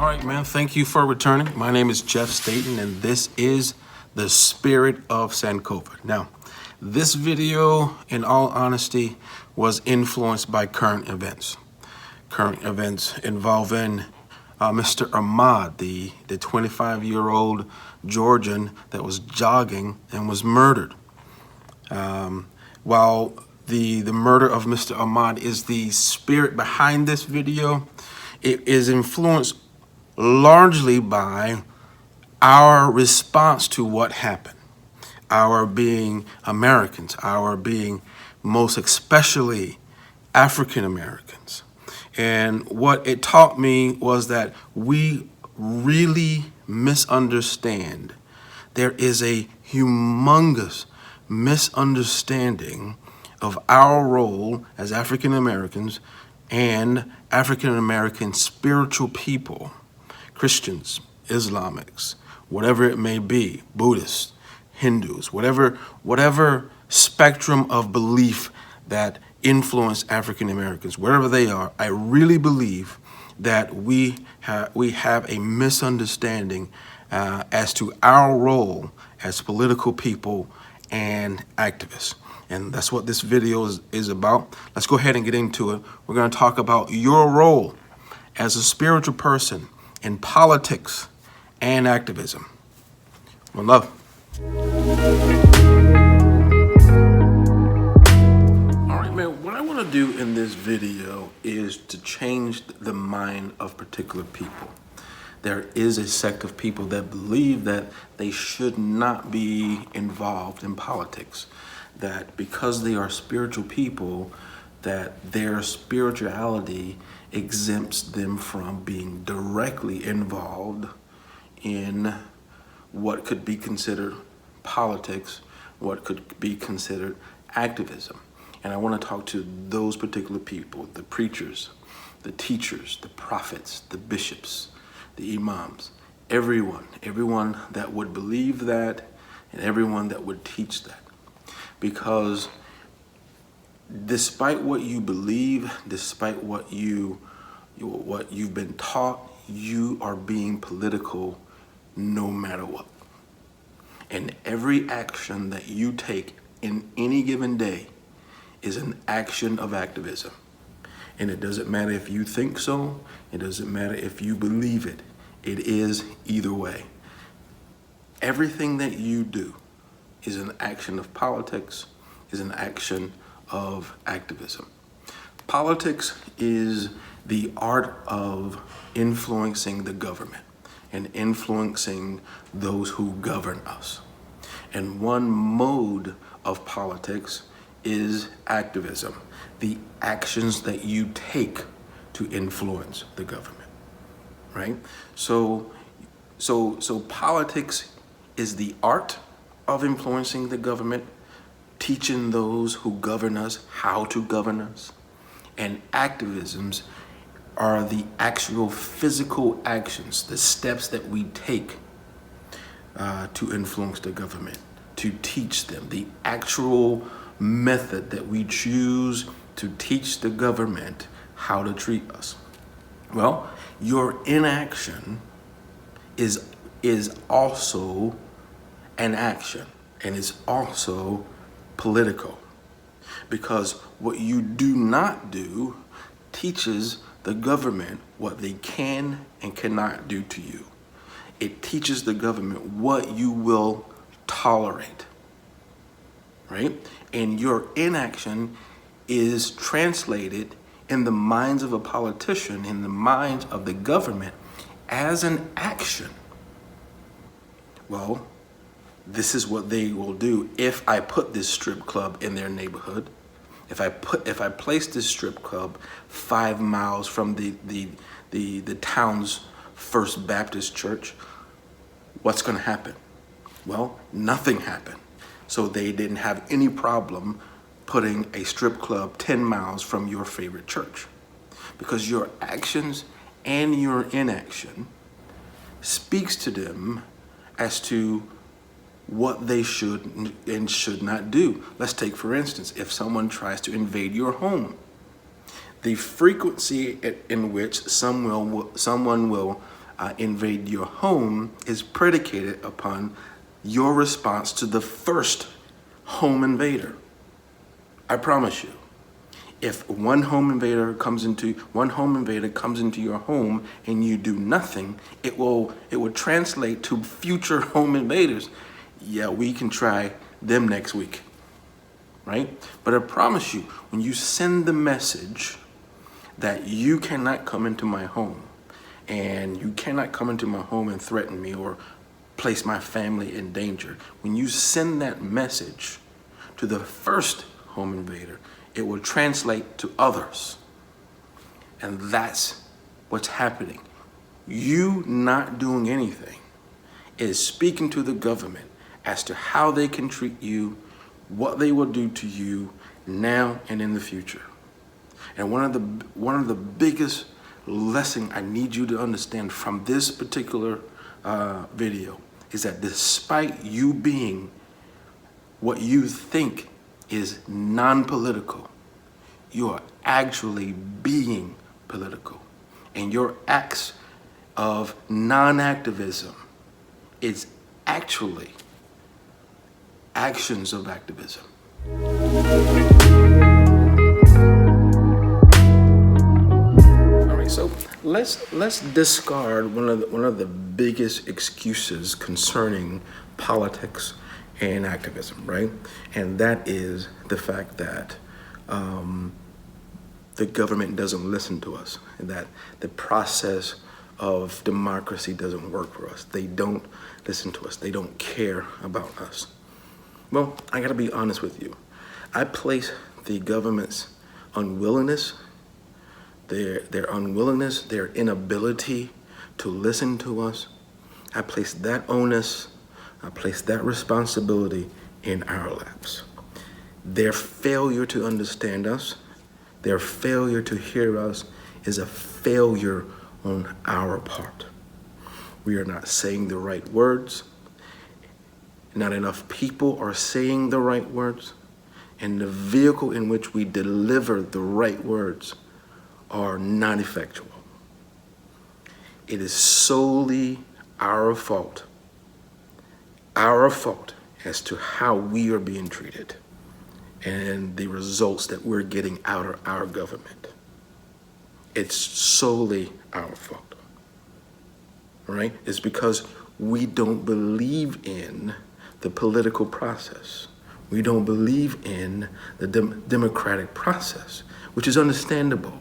right, man. Thank you for returning. My name is Jeff Staton, and this is the Spirit of Sankofa. Now, this video, in all honesty, was influenced by current events. Current events involving Mr. Ahmad, the 25-year-old Georgian that was jogging and was murdered. While the murder of Mr. Ahmad is the spirit behind this video, it is influenced largely by our response to what happened. Our being Americans, our being most especially African Americans. And what it taught me was that we really misunderstand. There is a humongous misunderstanding of our role as African Americans and African American spiritual people, Christians, Islamics, whatever it may be, Buddhists, Hindus, whatever spectrum of belief that influence African Americans, wherever they are. I really believe that we have a misunderstanding as to our role as political people and activists. And that's what this video is about. Let's go ahead and get into it. We're going to talk about your role as a spiritual person in politics and activism. One love. All right, man, what I want to do in this video is to change the mind of particular people. There is a sect of people that believe that they should not be involved in politics, that because they are spiritual people, that their spirituality exempts them from being directly involved in what could be considered politics, what could be considered activism. And I want to talk to those particular people, the preachers, the teachers, the prophets, the bishops, the imams, everyone that would believe that and everyone that would teach that. Because despite what you believe, despite what you've been taught, you are being political no matter what. And every action that you take in any given day is an action of activism. And it doesn't matter if you think so, it doesn't matter if you believe it. It is either way. Everything that you do is an action of politics, is an action of activism. Politics is the art of influencing the government and influencing those who govern us. And one mode of politics is activism, the actions that you take to influence the government, right? So politics is the art of influencing the government, teaching those who govern us how to govern us. And activisms are the actual physical actions, the steps that we take to influence the government, to teach them, the actual method that we choose to teach the government how to treat us. Well, your inaction is also an action, and is also political, because what you do not do teaches the government what they can and cannot do to you. It teaches the government what you will tolerate, right? And your inaction is translated in the minds of a politician, in the minds of the government, as an action. Well, this is what they will do if I put this strip club in their neighborhood. If I place this strip club 5 miles from the town's First Baptist Church, what's going to happen? Well, nothing happened. So they didn't have any problem putting a strip club 10 miles from your favorite church, because your actions and your inaction speaks to them as to what they should and should not do. Let's take, for instance, if someone tries to invade your home, the frequency in which someone will invade your home is predicated upon your response to the first home invader. I promise you, if one home invader comes into your home and you do nothing, it will translate to future home invaders. Yeah, we can try them next week, right? But I promise you, when you send the message that you cannot come into my home, and you cannot come into my home and threaten me or place my family in danger, when you send that message to the first home invader, it will translate to others. And that's what's happening. You not doing anything is speaking to the government as to how they can treat you, what they will do to you now and in the future. And one of the biggest lesson I need you to understand from this particular video is that despite you being what you think is non-political, you are actually being political. And your acts of non-activism is actually actions of activism. All right, so let's discard one of the biggest excuses concerning politics and activism, right? And that is the fact that the government doesn't listen to us, and that the process of democracy doesn't work for us. They don't listen to us. They don't care about us. Well, I gotta be honest with you. I place the government's unwillingness, their unwillingness, their inability to listen to us, I place that onus, I place that responsibility in our laps. Their failure to understand us, their failure to hear us is a failure on our part. We are not saying the right words. Not enough people are saying the right words. And the vehicle in which we deliver the right words are not effectual. It is solely our fault as to how we are being treated and the results that we're getting out of our government. It's solely our fault, all right? It's because we don't believe in the political process. We don't believe in the democratic process, which is understandable.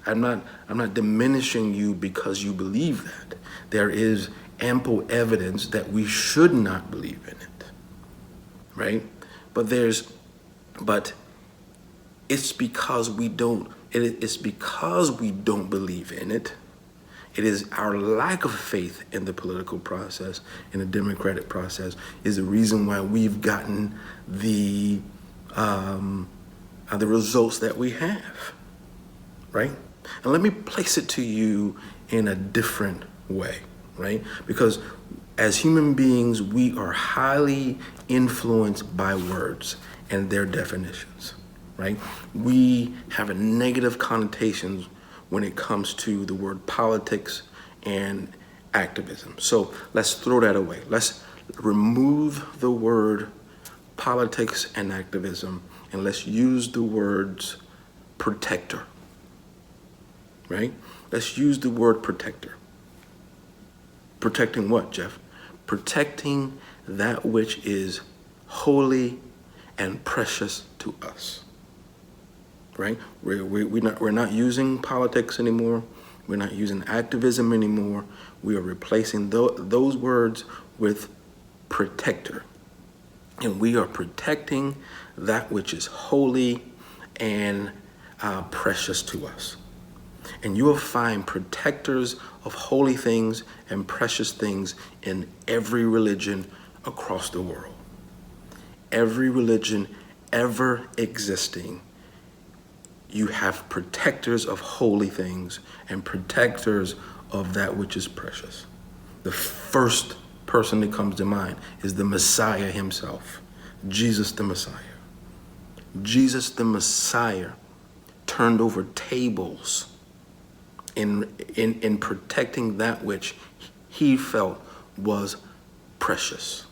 I'm not diminishing you because you believe that. There is ample evidence that we should not believe in it, right? But it's because we don't. It's because we don't believe in it. It is our lack of faith in the political process, in the democratic process, is the reason why we've gotten the results that we have, right? And let me place it to you in a different way, right? Because as human beings, we are highly influenced by words and their definitions, right? We have a negative connotations when it comes to the word politics and activism. So let's throw that away. Let's remove the word politics and activism, and let's use the words protector, right? Let's use the word protector. Protecting what, Jeff? Protecting that which is holy and precious to us. Right? We're not using politics anymore. We're not using activism anymore. We are replacing those words with protector. And we are protecting that which is holy and precious to us. And you will find protectors of holy things and precious things in every religion across the world. Every religion ever existing, you have protectors of holy things and protectors of that which is precious. The first person that comes to mind is the Messiah himself, Jesus the Messiah. Jesus the Messiah turned over tables in protecting that which he felt was precious.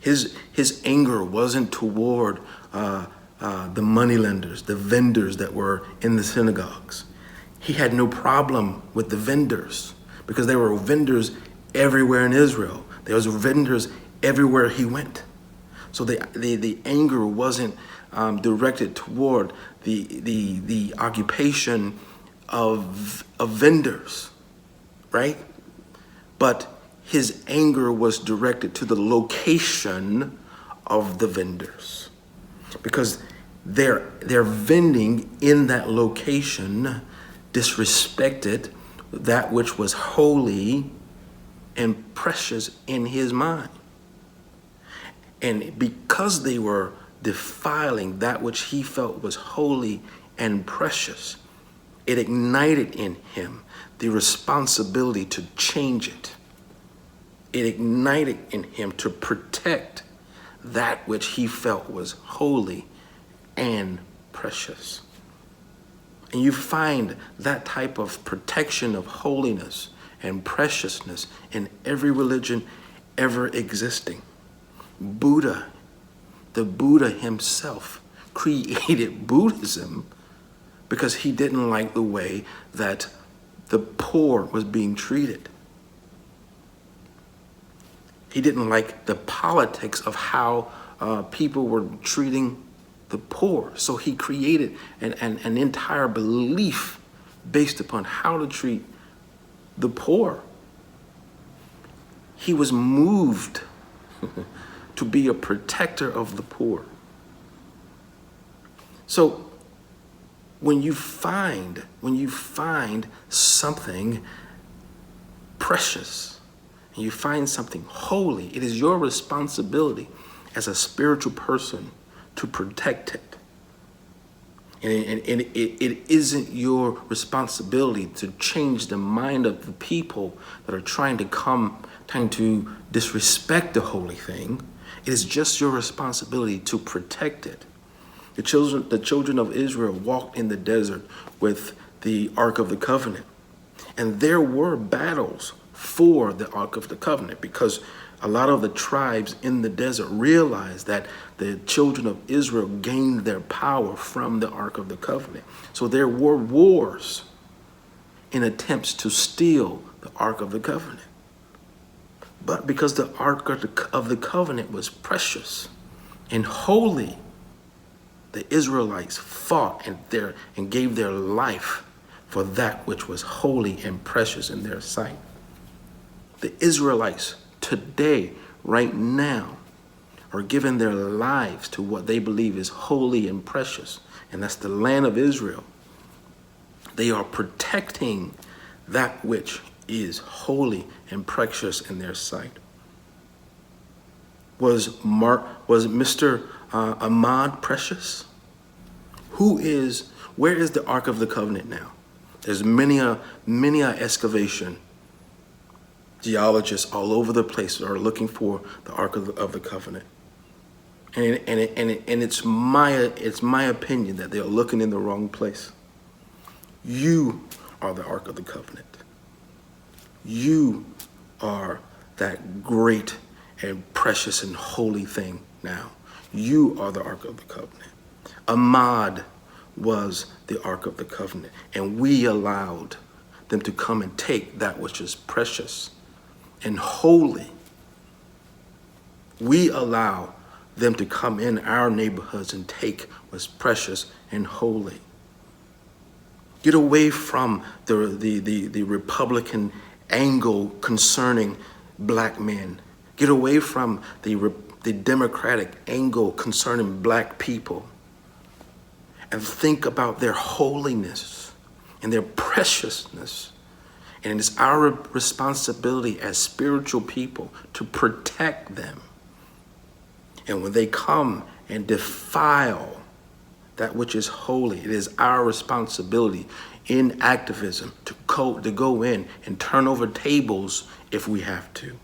His anger wasn't toward the moneylenders, the vendors that were in the synagogues. He had no problem with the vendors because there were vendors everywhere in Israel. There was vendors everywhere he went. So the anger wasn't directed toward the occupation of vendors, right? But his anger was directed to the location of the vendors, because their vending in that location disrespected that which was holy and precious in his mind. And because they were defiling that which he felt was holy and precious, it ignited in him the responsibility to change it. It ignited in him to protect that which he felt was holy and precious. And you find that type of protection of holiness and preciousness in every religion ever existing. The Buddha himself created Buddhism because he didn't like the way that the poor was being treated. He didn't like the politics of how people were treating the poor. So he created an entire belief based upon how to treat the poor. He was moved to be a protector of the poor. So when you find something precious and you find something holy, it is your responsibility as a spiritual person to protect it. And it isn't your responsibility to change the mind of the people that are trying to disrespect the holy thing. It is just your responsibility to protect it. The children of Israel walked in the desert with the Ark of the Covenant. And there were battles for the Ark of the Covenant because a lot of the tribes in the desert realized that the children of Israel gained their power from the Ark of the Covenant. So there were wars in attempts to steal the Ark of the Covenant. But because the Ark of the Covenant was precious and holy, the Israelites fought and gave their life for that which was holy and precious in their sight. The Israelites today, right now, are giving their lives to what they believe is holy and precious, and that's the land of Israel. They are protecting that which is holy and precious in their sight. Was Mr. Ahmad precious? Where is the Ark of the Covenant now? There's many a excavation. Geologists all over the place are looking for the Ark of the Covenant. And it's my opinion that they're looking in the wrong place. You are the Ark of the Covenant. You are that great and precious and holy thing now. You are the Ark of the Covenant. Ahmad was the Ark of the Covenant, and we allowed them to come and take that which is precious and holy. We allow them to come in our neighborhoods and take what's precious and holy. Get away from the Republican angle concerning black men. Get away from the Democratic angle concerning black people. And think about their holiness and their preciousness. And it's our responsibility as spiritual people to protect them. And when they come and defile that which is holy, it is our responsibility in activism to go in and turn over tables if we have to.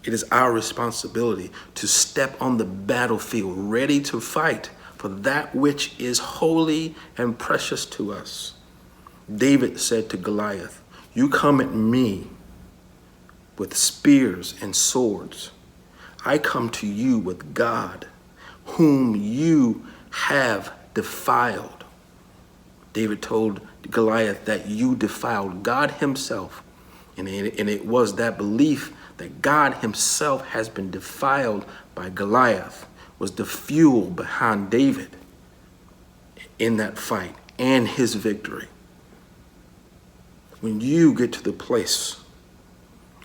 It is our responsibility to step on the battlefield ready to fight for that which is holy and precious to us. David said to Goliath, "You come at me with spears and swords. I come to you with God, whom you have defiled." David told Goliath that you defiled God himself. And it was that belief that God himself has been defiled by Goliath was the fuel behind David in that fight and his victory. When you get to the place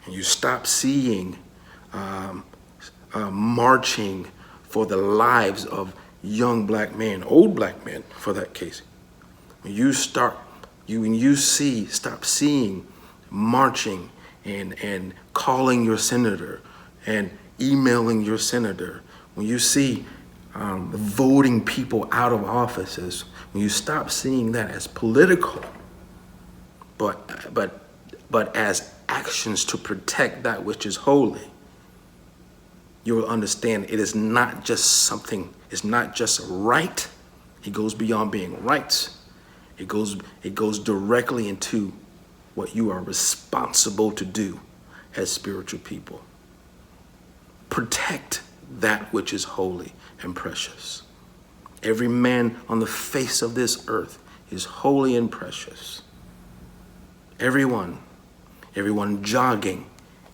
and you stop seeing marching for the lives of young black men, old black men for that case, when you stop seeing marching and calling your senator and emailing your senator, when you see voting people out of offices, when you stop seeing that as political, but as actions to protect that which is holy, you will understand it is not just something, it's not just right. It goes beyond being rights. It goes directly into what you are responsible to do as spiritual people. Protect that which is holy and precious. Every man on the face of this earth is holy and precious. Everyone jogging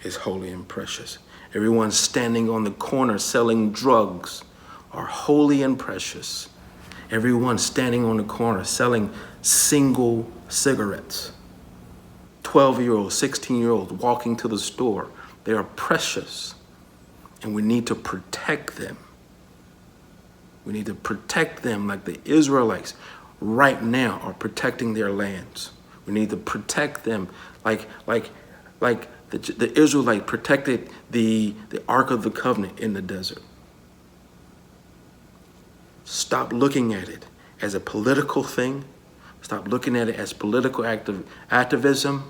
is holy and precious. Everyone standing on the corner selling drugs are holy and precious. Everyone standing on the corner selling single cigarettes. 12-year-olds, 16-year-olds walking to the store, they are precious. And we need to protect them. We need to protect them like the Israelites right now are protecting their lands. We need to protect them like the Israelite protected the Ark of the Covenant in the desert. Stop looking at it as a political thing. Stop looking at it as political activism,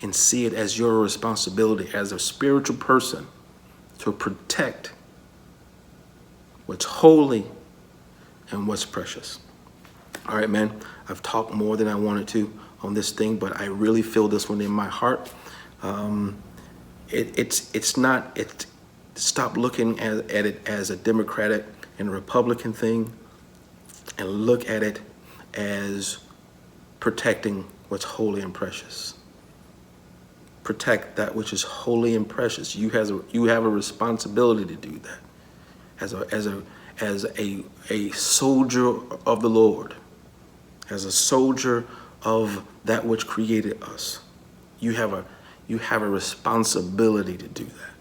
and see it as your responsibility as a spiritual person to protect what's holy and what's precious. All right, man, I've talked more than I wanted to on this thing, but I really feel this one in my heart. Stop looking at it as a Democratic and a Republican thing, and look at it as protecting what's holy and precious. Protect that which is holy and precious. You have a responsibility to do that. As a soldier of the Lord, as a soldier of that which created us, you have a responsibility to do that.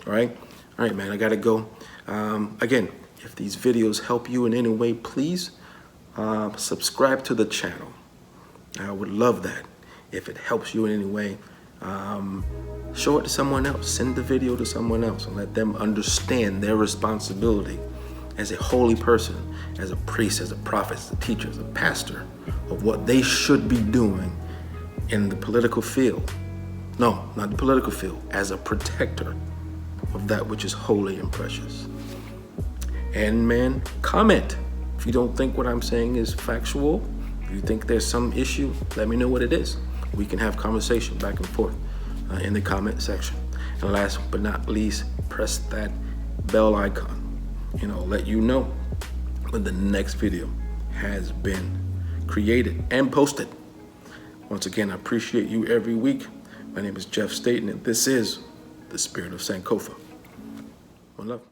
All right, man. I gotta go. Again, if these videos help you in any way, please subscribe to the channel. I would love that. If it helps you in any way, show it to someone else. Send the video to someone else and let them understand their responsibility as a holy person, as a priest, as a prophet, as a teacher, as a pastor, of what they should be doing in the political field. No, not the political field, as a protector of that which is holy and precious. And man, comment. If you don't think what I'm saying is factual, if you think there's some issue, let me know what it is. We can have conversation back and forth in the comment section. And last but not least, press that bell icon. Let you know when the next video has been created and posted. Once again, I appreciate you every week. My name is Jeff Staton, and this is the Spirit of Sankofa. One love.